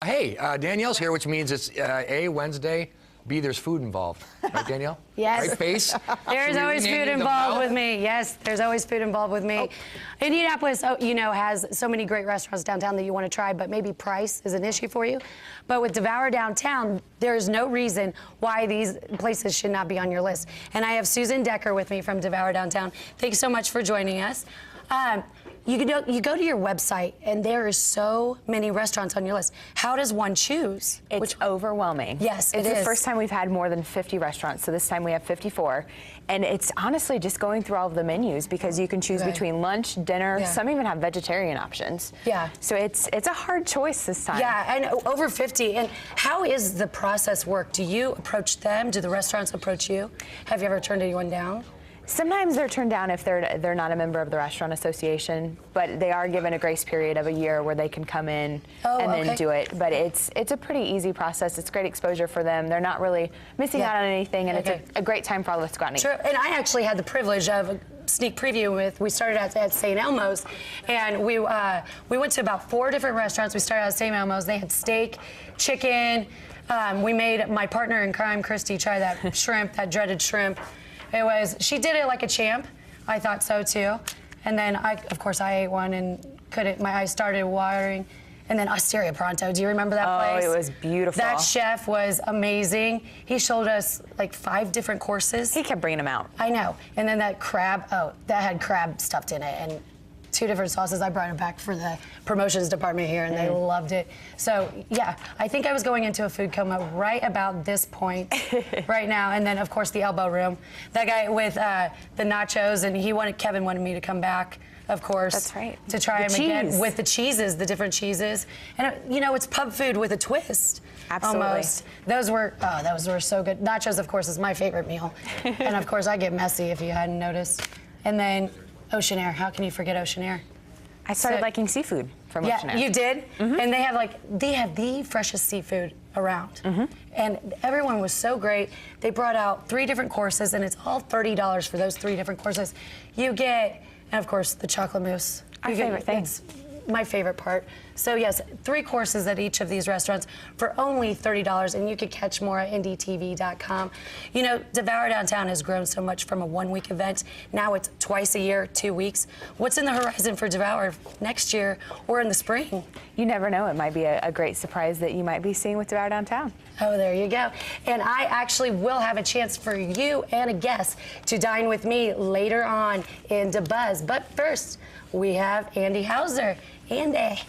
Hey, Danielle's here, which means it's A, Wednesday, B, there's food involved. Right, Danielle? Yes. Right, face? There's always food involved with me. Yes, there's always food involved with me. Indianapolis, has so many great restaurants downtown that you want to try, but maybe price is an issue for you. But with Devour Downtown, there's no reason why these places should not be on your list. And I have Susan Decker with me from Devour Downtown. Thanks so much for joining us. You go to your website, and there is so many restaurants on your list. How does one choose? It's overwhelming. Yes, it's the first time we've had more than 50 restaurants, so this time we have 54. And it's honestly just going through all of the menus because you can choose between lunch, dinner, some even have vegetarian options. Yeah. So it's a hard choice this time. Yeah, and over 50. And how is the process work? Do you approach them? Do the restaurants approach you? Have you ever turned anyone down? Sometimes they're turned down if they're not a member of the restaurant association, but they are given a grace period of a year where they can come in and then do it. But it's a pretty easy process. It's great exposure for them. They're not really missing out on anything, and it's a great time for all of us to go out and eat. True, and I actually had the privilege of a sneak preview we started at St. Elmo's, and we went to about 4 different restaurants. We started at St. Elmo's. They had steak, chicken. We made my partner in crime, Christy, try that shrimp, that dreaded shrimp. She did it like a champ. I thought so too. And then of course I ate one and my eyes started watering. And then Osteria Pronto, do you remember that place? Oh, it was beautiful. That chef was amazing. He showed us like 5 different courses. He kept bringing them out. I know. And then that crab, that had crab stuffed in it, and 2 different sauces. I brought it back for the promotions department here, and they loved it. So, yeah, I think I was going into a food coma right about this point right now. And then, of course, the elbow room. That guy with the nachos, and Kevin wanted me to come back, of course. That's right. To try them again with the cheeses, the different cheeses. And, it's pub food with a twist. Absolutely. Almost. Those were so good. Nachos, of course, is my favorite meal. And, of course, I get messy if you hadn't noticed. And then Ocean Air. How can you forget Ocean Air? I started liking seafood from Ocean Air. Yeah, you did? And they have the freshest seafood around. And everyone was so great. They brought out 3 different courses, and it's all $30 for those 3 different courses. You get, and of course, the chocolate mousse. Our favorite thing. It's my favorite part. So yes, 3 courses at each of these restaurants for only $30, and you can catch more at indytv.com. Devour Downtown has grown so much from a 1-week event. Now it's twice a year, 2 weeks. What's in the horizon for Devour next year or in the spring? You never know. It might be a great surprise that you might be seeing with Devour Downtown. Oh, there you go. And I actually will have a chance for you and a guest to dine with me later on in DeBuzz. But first, we have Andy Hauser. Andy.